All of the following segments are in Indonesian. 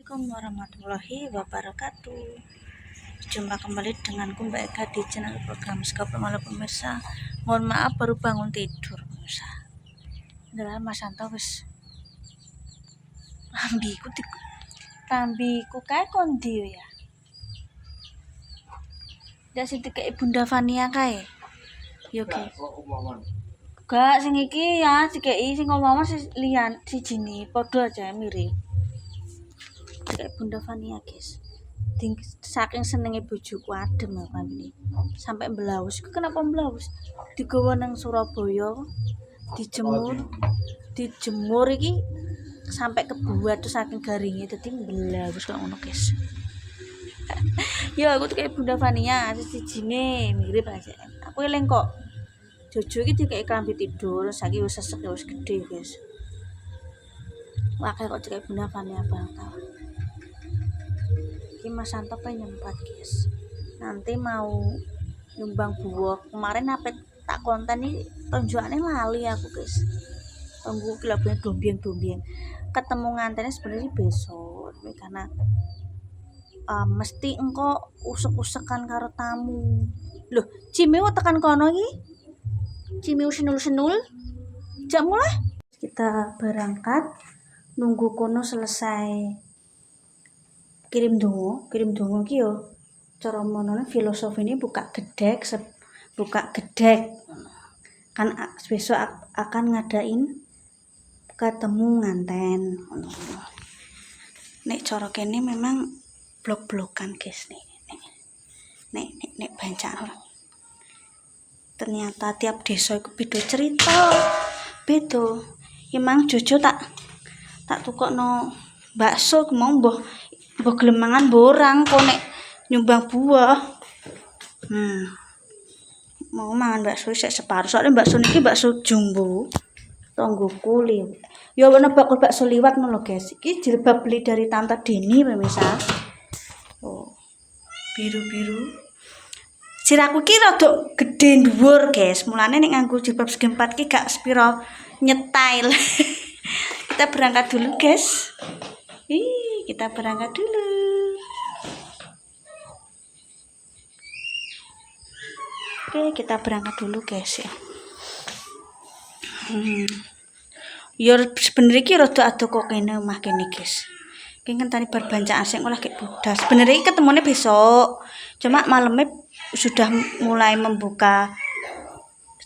Assalamualaikum warahmatullahi wabarakatuh. Jumpa kembali denganku Mbak Eka di channel program Skop Malam pemirsa. Mohon maaf baru bangun tidur pemirsa. Adalah Mas Santo wis rambiku kae kondi ya. Ndak sing dikek Bunda Fania kae. Yo ge. Gak sing iki ya dikeki sing ngomong sing liyan sijine padha aja mirip. Kayak Bunda Fania guys, saking senengnya bojoku adem ya kan ini sampai belaus. Kenapa belaus? Digawa nang Surabaya, dijemur iki sampai kebuat tuh saking garingnya jadi belaus kok ngono guys. Ya aku tuh kayak Bunda Fania sijine mirip aja. Aku eling kok Jojo iki kayak klambi tidur saiki wis sesek wis gede guys. Wah kayak kok Bunda Fania banget. Mas Santo pengen nyempat guys, nanti mau nyumbang buah kemarin apa tak konten nih tonjokannya lali aku guys, tunggu lagunya dombieng ketemu ngantennya sebenarnya besok karena mesti engkau usek-usekan karo tamu loh. Cimiu tekan kono iki Cimiu senul jam mulai kita berangkat, nunggu kono selesai kirim dongo ki yo cara monone filosofi ini buka gedek kan besok akan ngadain ketemu nganten. Nek cara kene memang blok-blokan guys nek bancaan ternyata tiap desa iku beda cerita beda. Emang Jojo tak tukokno bakso mau mbah gelemangan borang kok nek nyumbang buah. Mau mangan bakso sik separuh soalnya bakso niki bakso jumbo. Tonggoku ya ana bakso liwat ngono guys. Iki jilbab beli dari Tante Deni pemirsa. Oh. Biru-biru. Siraku ki rada gedhe dhuwur guys. Mulane nek nganggo jilbab segi 4 ki gak spiro nyetail. Kita berangkat dulu guys. Kita berangkat dulu. Oke, kita berangkat dulu guys ya. Ya sebenarnya ki rada ado kok kene omah kene guys. Ki ngenteni bar bancaan sing olah kek budal. Sebenarnya ketemunya besok. Cuma malamnya sudah mulai membuka,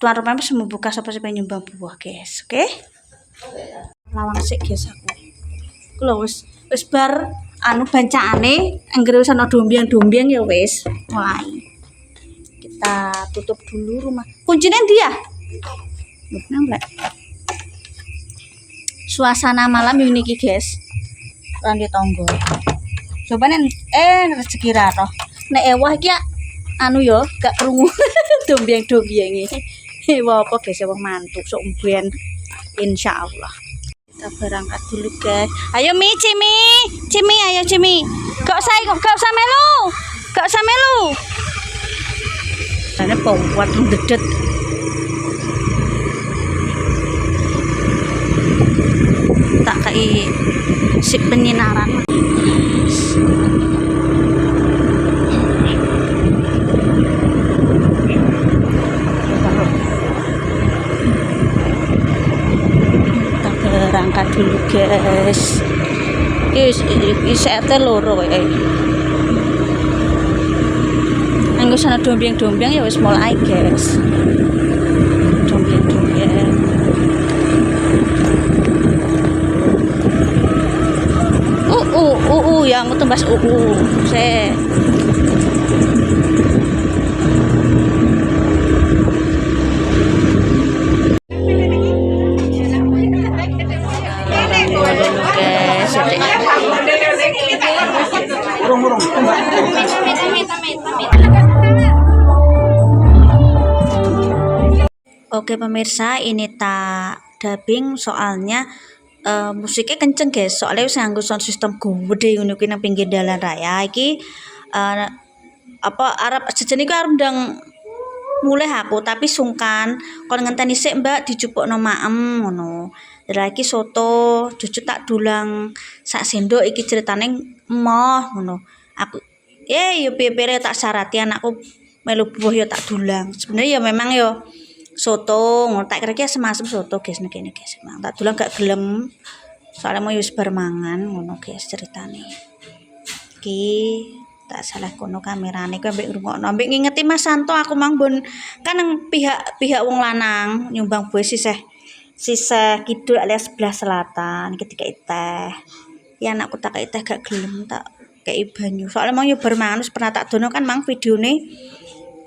tuan rumah masih membuka sapa pengen nyumbang buah guys. Oke? Lawang sik guys aku. Ku lho wis bar anu bancaane anggere wis ana dombiang ya wis mulai. Kita tutup dulu rumah. Kuncinya ndi ya? Nambah. Suasana malam yang niki guys. Lan di tonggo. Coba nen rezeki ra toh. Nek ewah iki anu yo gak krungu dombiang-dombiange. Wah apa guys wong mantuk sok mben insyaallah. Kita berangkat dulu guys. Ayo Cimi ayo Cimi. Gak usah melu. Karena buat ngedet. Tak kayak si penyinaran. Berangkat dulu guys. Isete loro wae. Anggo sana dombiang ya wis mulai guys. Dombiang. Yang tembas se. Oke pemirsa, ini tak dubbing soalnya musiknya kenceng guys. Soalnya wis nganggo sound system gede ngono kuwi nang pinggir dalan raya iki arep sejen iku arep ndang mulai aku tapi sungkan kon ngenteni sik Mbak dijupukno maem ngono. Lha iki soto cucu tak dulang sak sendok iki ceritane emoh ngono. Aku yo piye-piye tak syarati anakku melu buah yo tak dulang. Sebenarnya ya memang yo soto ngono tak kira-kira semasem soto guys kene guys. Memang tak dulang gak gelem. Soalnya mau wis bar mangan ngono guys ceritane. Iki tak salah kono kamerane ku ambek ngrungokno ambek ngingeti Mas Santo aku mang bon kan nang pihak wong lanang nyumbang buah sisih kidul alias sebelah selatan ketika teh ya anakku tak kei teh gak gelem tak kei banyu soalnya mang yo bar mangan wis pernah tak dono kan mang videone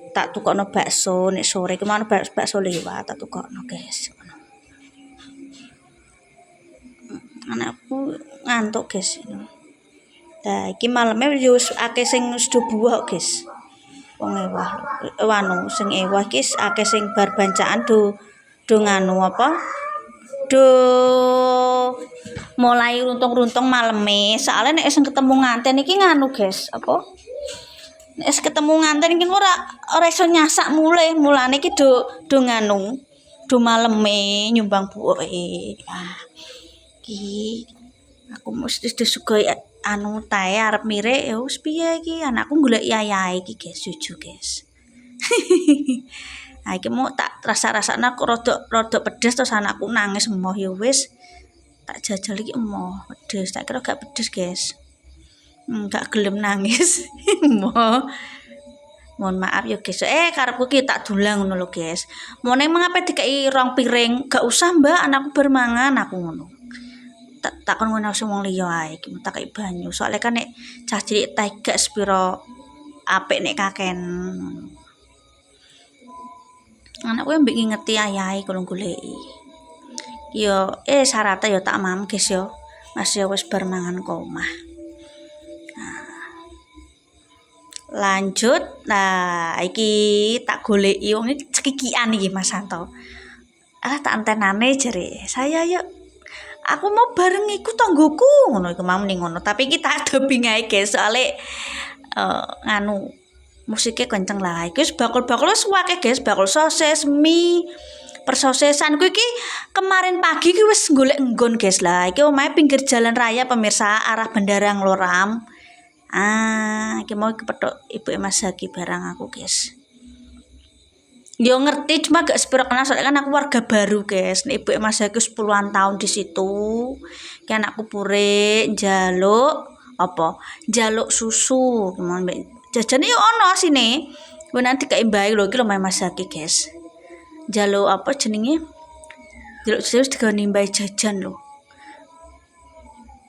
tak tukokno bakso nek sore kemana bakso lewat tak tukokno guys anakku ngantuk guys nah, iki maleme wis akeh sing wis do buah guys. Wong ewah. Wanu sing ewah iki akeh sing bar bancaan do nganu apa? Do mulai runtung-runtung maleme. Soale nek sing ketemu nganten iki nganu guys, apa? Nek ketemu nganten iki ora iso nyasak mulane iki do nganu. Do maleme nyumbang buwe. Ah. Iki aku mesti disugoi anu tae arep mirek ya wis piye iki anakku golek yayahe iki guys jujur guys. Ha iki mau tak rasa-rasane aku rada pedes terus anakku nangis emoh ya wis tak jajal iki emoh pedes tak kira gak pedes guys. Gak gelem nangis. Emoh. Mohon maaf ya guys. Karepku ki tak dulang ngono lho guys. Mone mengapa dikei rong piring gak usah Mbak anakku bermangan aku ngono. Tak kon ngono wong liya ae iki tak kei banyu soalnya kan nek cah cilik teh gak sepiro apik nek kaken anakku mbek ngingeti ayahe kalau goleki yo syaratnya yo tak mam guys yo masih wis bar mangan omah lanjut nah iki tak goleki wong iki cekikian iki Mas Santo tak antenane jere saya yuk aku mau bareng iku tanggoku ngono iku mau ning ngono tapi kita ada bingae guys soalé nganu musiknya kenceng lah iku wis bakul-bakul wis akeh guys bakul sosis mie persosesan ku iki kemarin pagi ku wis golek nggon guys lah iki omahe pinggir jalan raya pemirsa arah Bandara Ngloram iki mau kepethuk ibu Mas Zaki barang aku guys yo ngerti cuma gak sepiro kenal soalnya kan aku warga baru guys nek ibu Mas aku 10-an tahun di situ ki anakku pure njaluk susu gimana jajan yo ono sini gue nanti kayak baik lho iki lho Mas Zaki guys njaluk apa jenenge njaluk susu digone mbah jajan lho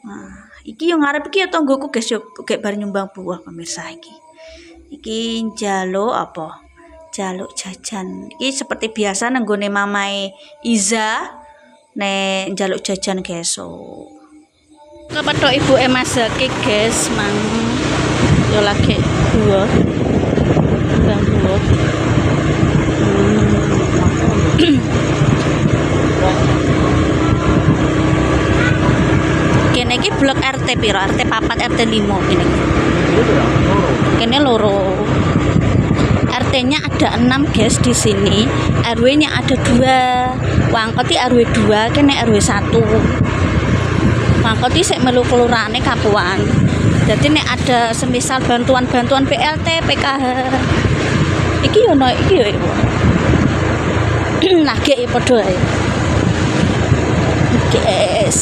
nah iki yo ngarep iki yo tanggoku guys yo gek bar nyumbang buah pemirsa iki njaluk jaluk jajan iki seperti biasa nenggone mamae Iza nek jaluk jajan guys kepethuk ibu Mas Zaki guys mang yo lagi buah kene iki blok RT piro RT 4 RT 5 kene loro RT-nya ada 6 guys di sini, RW-nya ada 2. Wangkoti RW 2, kene RW 1. Wangkoti sik melu kelurahane Kapuan. Jadi nek ada semisal bantuan-bantuan PLT, PKH. Iki yo iki yo. Nagih padha ae. Guys.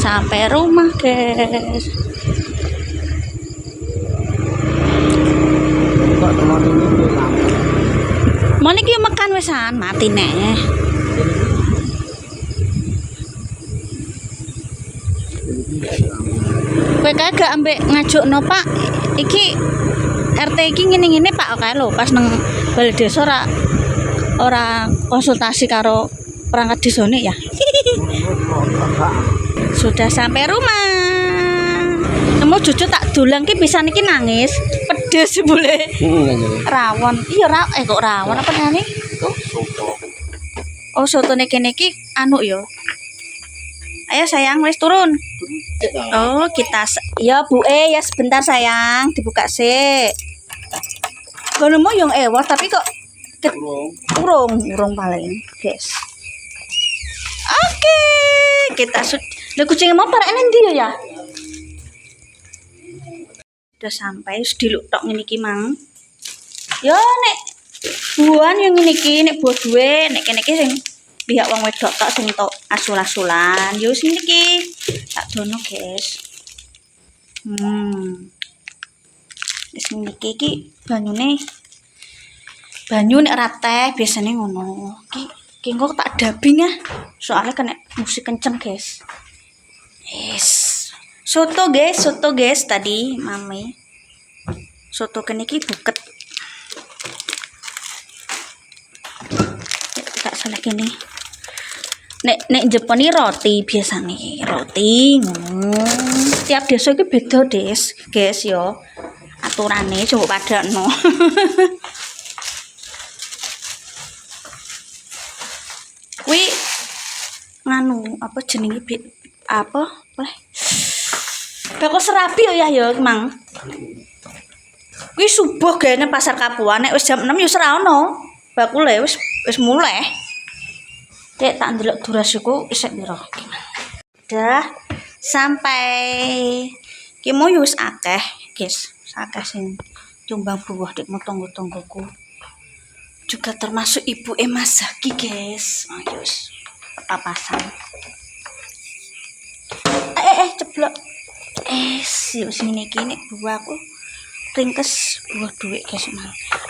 Sampai rumah guys mau niki makan wesan mati nih kowe kagak ambek ngajukno Pak iki RT iki ngene-ngene Pak kae lho pas nang balai desa ora konsultasi karo perangkat desane ya. Sudah sampai rumah. Nemu cucu tak dolang ki pisan iki nangis. Pedes boleh. Rawon. Iya kok rawon apa nane? Oh, sotone kene iki anu ya. Ayo sayang wis turun. Oh, ya Bu ya sebentar sayang, dibuka sih. Kono mau yang ewas tapi kok urung paling, guys. Oke, kita Lah kucing mau parane ndi ya? Udah sampai sediluk tok ngene iki mang. Yo nek buan yang ngene iki nek buah duwe nek kene iki sing pihak wong wedok tok sing tok asul-asulan. Yo sing iki tak dono, guys. Wis ngene iki banyu nek ora teh biasane ngono. Ki kok tak dubbing ya. Soalnya kena musik kenceng, guys. Yes. Soto guys tadi mami. Soto kene iki buket. Tak salah kene. Nek Jepang ini roti biasanya roti tiap desa iki beda guys yo aturane coba padakno. Kuwi nganu apa jenenge apa bakul serabi ya Mang. Kuwi subuh gene pasar Kapuan nek wis jam 6 ya wis ora ono. Bakule wis mulai. Cek tak ndelok durasiku isek piro. Udah sampai ki mau wis akeh, guys. Akeh sing cumbang buah dek tonggo-tonggoku. Juga termasuk ibu Mas Zaki, guys. Ayo wis papasan. Ceblok. Wis ngene iki nek buah aku ringkes buah duit, guys.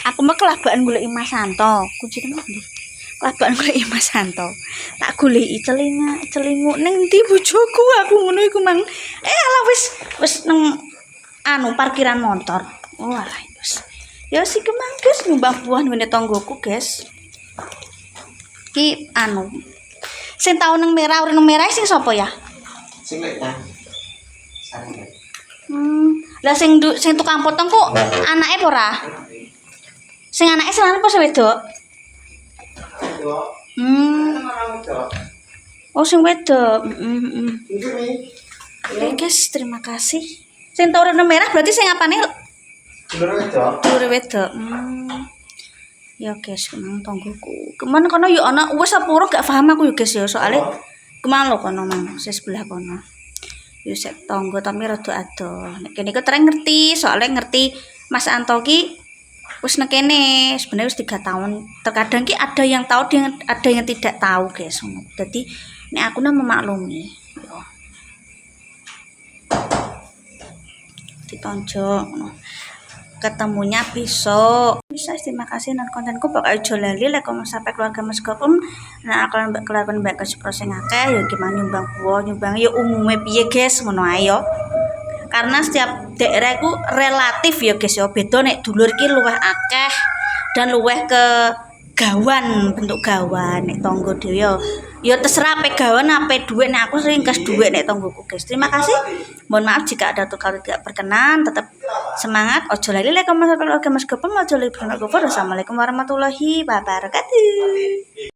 Aku mah kelabaan goleki Mas Santo. Kuncine ndi? Kelabaan goleki Mas Santo. Tak goleki celinguk ning ndi bojoku aku ngono iku mang. Alah wis nang parkiran motor. Oh alah wis. Ya si kemang guys nyumbang buah ngene tonggoku, guys. Ki sing tau nang merah urip nang merah sing sapa ya? Sing lek ta. Lah sing tukang potong kok anake apa ora? Sing anake sing lanang apa sing wedok? Oh sing wedok. Oke guys, terima kasih. Sing tau warna merah berarti sing apane? Dulur wedok. Ya guys, kemang tonggoku. Kemana kono yo ana wis apa ora gak paham aku yo guys ya, soalnya kemang lho kono mang, sebelah kono. Yo sek tonggo tapi rada ado. Nek kene iku tereng ngerti, soalnya ngerti Mas Anto ki wis nek kene sebenarnya wis 3 tahun. Terkadang ki ada yang tahu ada yang tidak tahu, guys. Jadi nek aku memaklumi. Yo. Ditonjok ketemunya besok. Bisa terima kasih nonton kontenku bakal aja lali like komen sampai keluarga Mas Gopum. Nah akan kelakuan mbak kasih prosing akeh ya gimana nyumbang buah nyumbang ya umumnya piye guys ngono ayo. Karena setiap daerah itu relatif ya guys ya beda nek dulur ki luwih akeh dan luwih ke gawan bentuk gawan nek tonggo dhewe ya terserah ape gawan ape duit nek aku sering kas duit nek tonggoku guys. Terima kasih. Mohon maaf jika ada tukar tidak berkenan. Tetap semangat. Ojo lali like comment sampai keluarga Mas Gopum. Ojo lali berkenan. Assalamualaikum warahmatullahi wabarakatuh.